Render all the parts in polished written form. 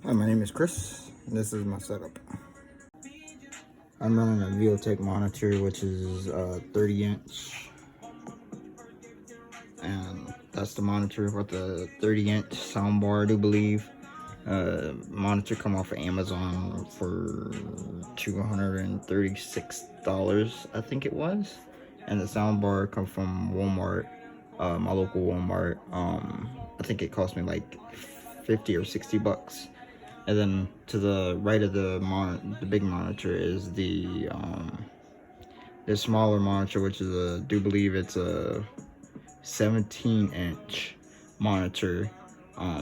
Hi, my name is Chris, and this is my setup. I'm running a Viotech monitor, which is 30 inch, and that's the monitor with the 30-inch soundbar, I do believe. Monitor come off of Amazon for $236, I think it was, and the soundbar come from Walmart, my local Walmart. I think it cost me like 50 or 60 bucks. And then to the right of the big monitor is the smaller monitor, which is do believe it's a 17-inch monitor.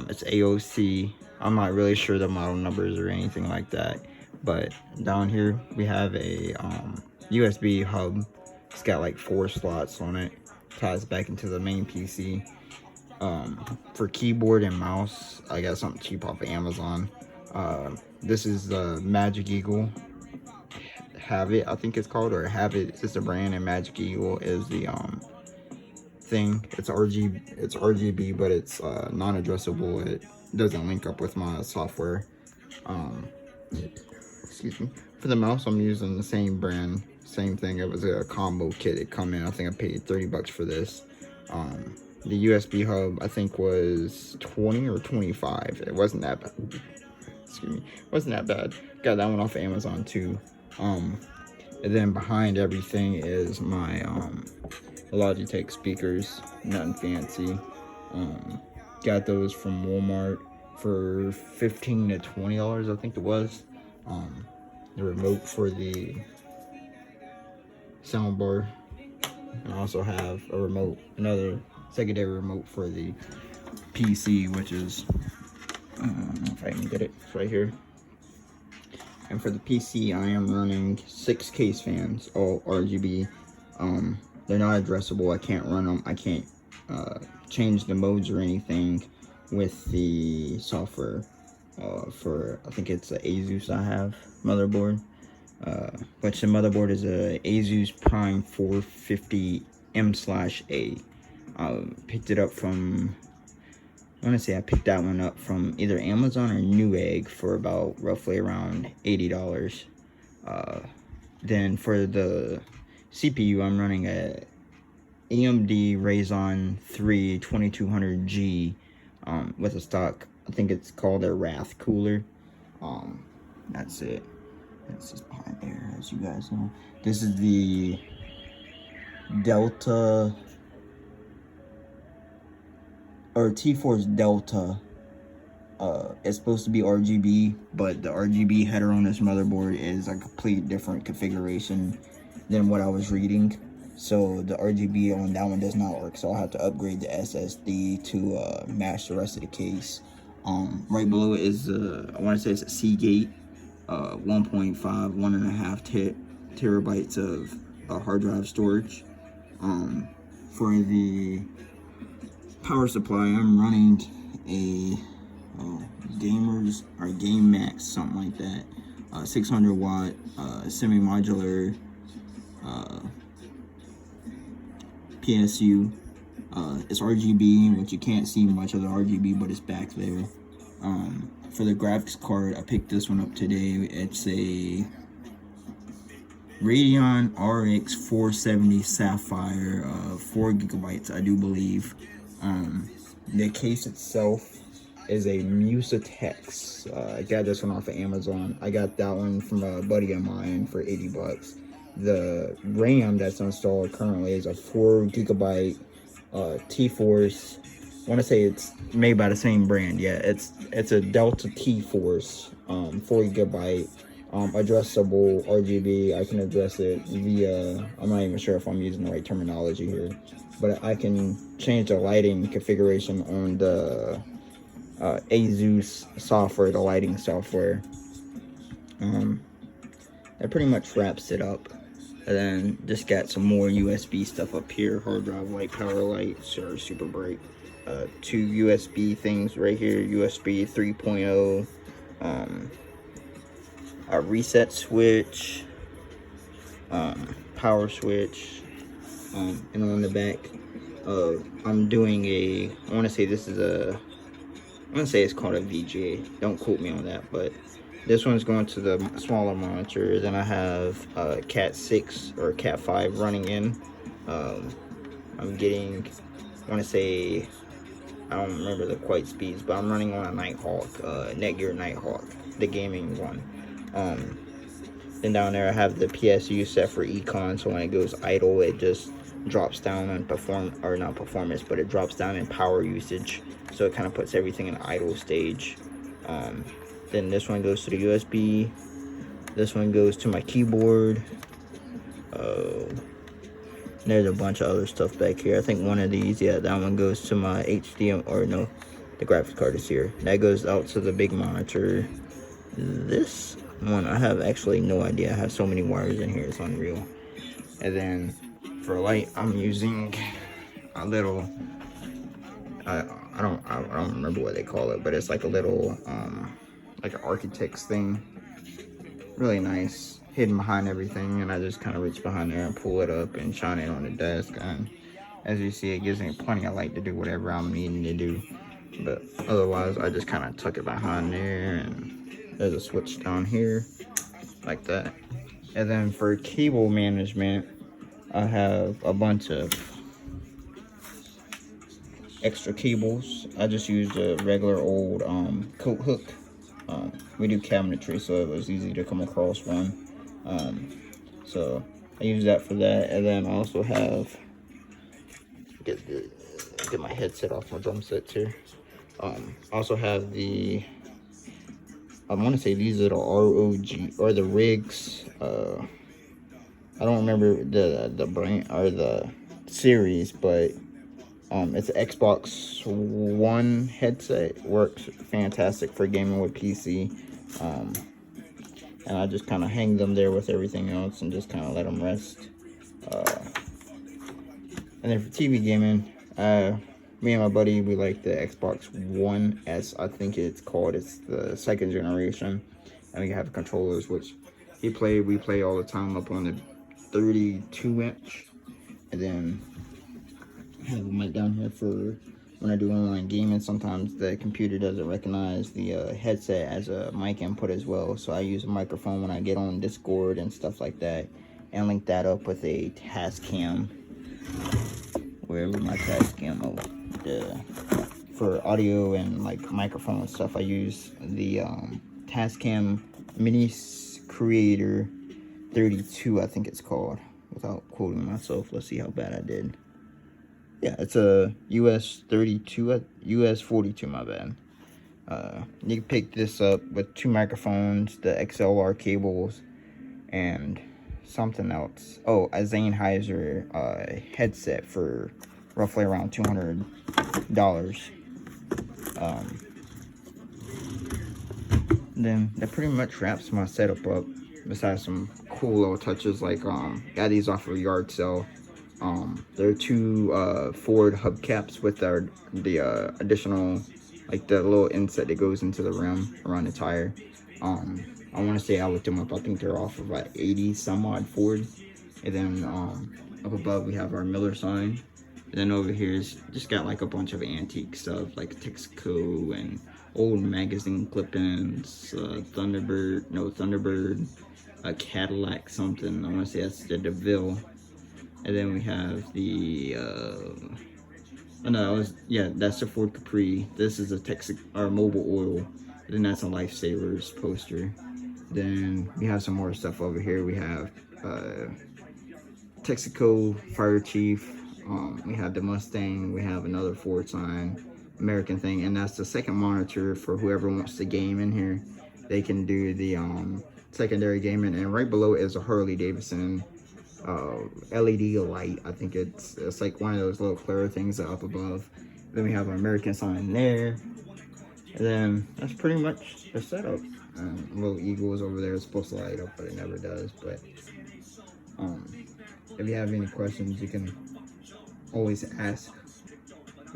It's AOC. I'm not really sure the model numbers or anything like that. But down here we have a USB hub. It's got like 4 slots on it. Ties back into the main PC. For keyboard and mouse, I got something cheap off of Amazon. This is the Magic Eagle. Have it, I think it's called, or Have It is the brand, and Magic Eagle is the thing. It's RGB, but it's non-addressable. It doesn't link up with my software. Excuse me. For the mouse, I'm using the same brand, same thing. It was a combo kit. It come in. I think I paid 30 bucks for this. The USB hub, I think, was 20 or 25. It wasn't that bad. Excuse me. It wasn't that bad. Got that one off of Amazon too. And then behind everything is my Logitech speakers. Nothing fancy. Got those from Walmart for $15 to $20, I think it was. The remote for the soundbar. And I also have a remote, another secondary remote for the PC, which is, I don't know if I can get it, it's right here. And for the PC, I am running 6 case fans, all RGB. They're not addressable. I can't run them. I can't change the modes or anything with the software. For, I think it's a Asus I have motherboard. Which the motherboard is a Asus Prime 450M/A. Picked it up from, I want to say I picked that one up from either Amazon or Newegg for about roughly around $80. Then for the CPU, I'm running a AMD Ryzen 3 2200G with a stock, I think it's called a Wrath cooler. That's it. This is behind there, as you guys know. This is the Delta, or T-Force Delta. It's supposed to be RGB, but the RGB header on this motherboard is a complete different configuration than what I was reading. So the RGB on that one does not work. So I'll have to upgrade the SSD to match the rest of the case. Right below it is I want to say it's a Seagate 1.5, 1.5 terabytes of hard drive storage. For the power supply, I'm running a Gamers or Game Max, something like that, 600 watt semi-modular PSU. It's RGB, which you can't see much of the RGB, but it's back there. For the graphics card, I picked this one up today. It's a Radeon RX 470 Sapphire, 4 gigabytes, I do believe. The case itself is a Musatex. I got this one off of Amazon. I got that one from a buddy of mine for 80 bucks. The RAM that's installed currently is a 4 gigabyte T-Force. I want to say it's made by the same brand. Yeah, it's a Delta T-Force, 4 gigabyte, addressable RGB. I can address it via, I'm not even sure if I'm using the right terminology here, but I can change the lighting configuration on the Asus software, the lighting software. That pretty much wraps it up. And then just got some more USB stuff up here. Hard drive light, power light, super bright. 2 USB things right here. USB 3.0. A reset switch. Power switch. And on the back, I'm doing I want to say this is a I'm gonna say it's called a VGA. Don't quote me on that, but this one's going to the smaller monitor. Then I have Cat 6 or Cat 5 running in. I'm getting, I want to say, I don't remember the quite speeds, but I'm running on a Nighthawk, Netgear Nighthawk, the gaming one. Then down there I have the PSU set for econ, so when it goes idle, it just drops down on not performance, but it drops down in power usage, so it kind of puts everything in idle stage. Then this one goes to the USB. This one goes to my keyboard. There's a bunch of other stuff back here. I think one of these, yeah, that one goes to my HDMI, or no, the graphics card is here. That goes out to the big monitor. This one, I have actually no idea. I have so many wires in here, it's unreal. And then for light, I'm using a little, I don't remember what they call it, but it's like a little, like an architect's thing. Really nice, hidden behind everything, and I just kind of reach behind there and pull it up and shine it on the desk. And as you see, it gives me plenty of light to do whatever I'm needing to do. But otherwise, I just kind of tuck it behind there, and there's a switch down here, like that. And then for cable management, I have a bunch of extra cables. I just used a regular old coat hook. We do cabinetry, so it was easy to come across one. So I use that for that. And then I also have, get my headset off my drum set here. I also have the, I want to say these are the ROG, or the rigs. I don't remember the brand or the series, but it's an Xbox One headset. Works fantastic for gaming with PC. And I just kind of hang them there with everything else and just kind of let them rest. And then for TV gaming, me and my buddy, we like the Xbox One S, I think it's called. It's the second generation. And we have controllers, which we play all the time up on the 32-inch. And then I have a mic down here for when I do online gaming. Sometimes the computer doesn't recognize the headset as a mic input as well, so I use a microphone when I get on Discord and stuff like that, and link that up with a Tascam, wherever my Tascam for audio and like microphone and stuff. I use the Tascam Mini Creator 32, I think it's called, without quoting myself. Let's see how bad I did. Yeah, it's a US 32, US 42, my bad. You can pick this up with 2 microphones, the XLR cables, and something else. Oh, a Sennheiser headset for roughly around $200. Then that pretty much wraps my setup up, besides some cool little touches like got these off of a yard sale. There are 2 Ford hubcaps with the additional, like the little inset that goes into the rim around the tire. I want to say I looked them up. I think they're off of like 80 some odd Ford. And then up above we have our Miller sign. And then over here is just got like a bunch of antique stuff like Texaco and old magazine clip-ins, Thunderbird, a Cadillac something. I want to say that's the DeVille. And then we have the, that's the Ford Capri. This is a Mobile Oil. And then that's a Lifesavers poster. Then we have some more stuff over here. We have Texaco Fire Chief. We have the Mustang. We have another Ford sign, American thing. And that's the second monitor for whoever wants to game in here. They can do the secondary gaming. And right below it is a Harley Davidson LED light. I think it's like one of those little clear things up above. Then we have our American sign there, and then that's pretty much the setup. Little eagles over there. It's supposed to light up, but it never does. But if you have any questions, you can always ask.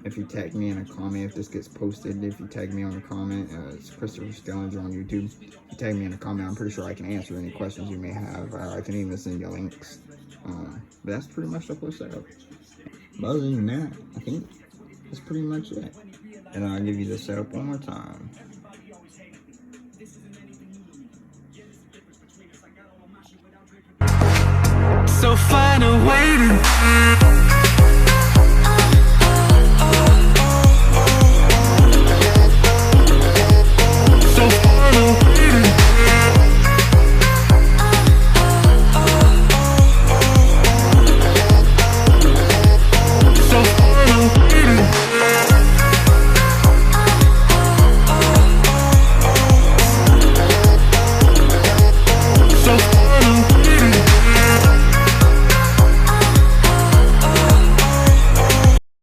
If you tag me in a comment, if this gets posted, if you tag me on a comment, it's Christopher Skellinger on YouTube. If you tag me in a comment, I'm pretty sure I can answer any questions you may have. I can even send you links. But that's pretty much the whole setup. But other than that, I think that's pretty much it. And I'll give you the setup one more time. So find a way to